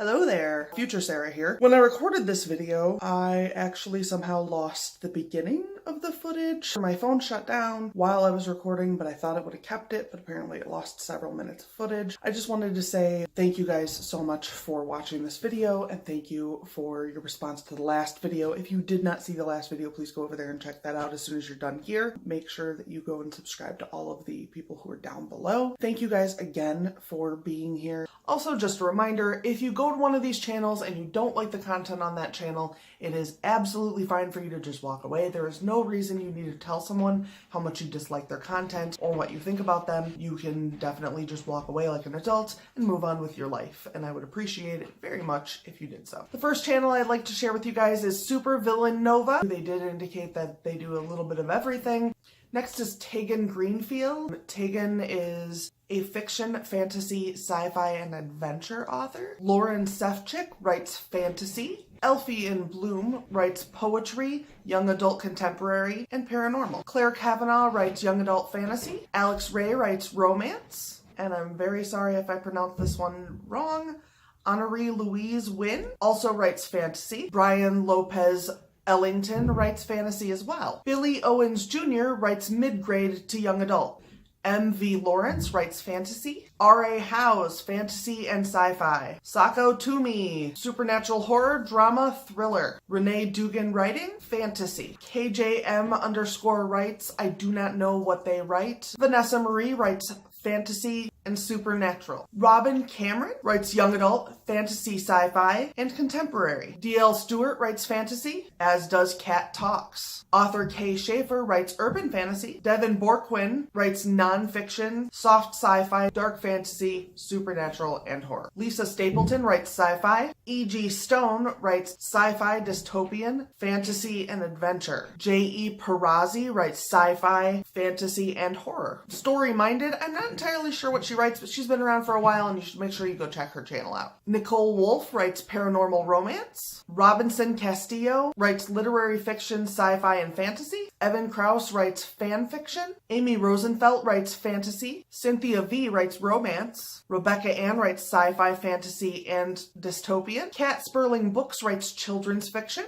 Hello there, Future Sarah here. When I recorded this video, I actually somehow lost the beginning of the footage. My phone shut down while I was recording, but I thought it would have kept it, but apparently it lost several minutes of footage. I just wanted to say thank you guys so much for watching this video, and thank you for your response to the last video. If you did not see the last video, please go over there and check that out as soon as you're done here. Make sure that you go and subscribe to all of the people who are down below. Thank you guys again for being here. Also, just a reminder, if you go to one of these channels and you don't like the content on that channel, it is absolutely fine for you to just walk away. There is no reason you need to tell someone how much you dislike their content or what you think about them. You can definitely just walk away like an adult and move on with your life, and I would appreciate it very much if you did so. The first channel I'd like to share with you guys is Super Villain Nova. They did indicate that they do a little bit of everything. Next is Tegan Greenfield. Tegan is a fiction, fantasy, sci-fi, and adventure author. Lauren Sefcik writes fantasy. Elfie in Bloom writes poetry, young adult contemporary, and paranormal. Claire Kavanaugh writes young adult fantasy. Alex Ray writes romance. And I'm very sorry if I pronounced this one wrong. Honoree Louise Wynn also writes fantasy. Brian Lopez Ellington writes fantasy as well. Billy Owens Jr. writes mid-grade to young adult. M.V. Lawrence writes fantasy. R.A. Howes, fantasy and sci-fi. Sako Toomey, supernatural horror, drama, thriller. Renee Dugan writing, fantasy. KJM_ writes, I do not know what they write. Vanessa Marie writes fantasy and supernatural. Robin Cameron writes young adult, fantasy, sci-fi, and contemporary. D.L. Stewart writes fantasy, as does Cat Talks. Author Kay Schaefer writes urban fantasy. Devin Borquin writes non-fiction, soft sci-fi, dark fantasy, supernatural, and horror. Lisa Stapleton writes sci-fi. E.G. Stone writes sci-fi, dystopian, fantasy, and adventure. J.E. Perazzi writes sci-fi, fantasy, and horror. Story-minded, I'm not entirely sure what she writes, but she's been around for a while and you should make sure you go check her channel out. Nichole Wolfe writes paranormal romance. Robinson Castillo writes literary fiction, sci-fi, and fantasy. Evan Krause writes fan fiction. Amy Rosenfeld writes fantasy. Cynthia V writes romance. Rebecca Ann writes sci-fi, fantasy, and dystopian. Kat Sperling Books writes children's fiction.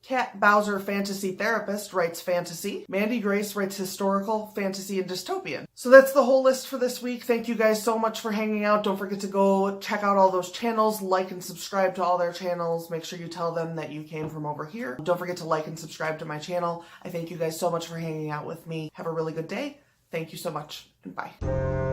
Kat Bowser, fantasy therapist, writes fantasy. Mandi Grace writes historical, fantasy, and dystopian. So that's the whole list for this week. Thank you guys so much for hanging out. Don't forget to go check out all those channels, like and subscribe to all their channels. Make sure you tell them that you came from over here. Don't forget to like and subscribe to my channel. I thank you guys so much for hanging out with me. Have a really good day. Thank you so much, and bye.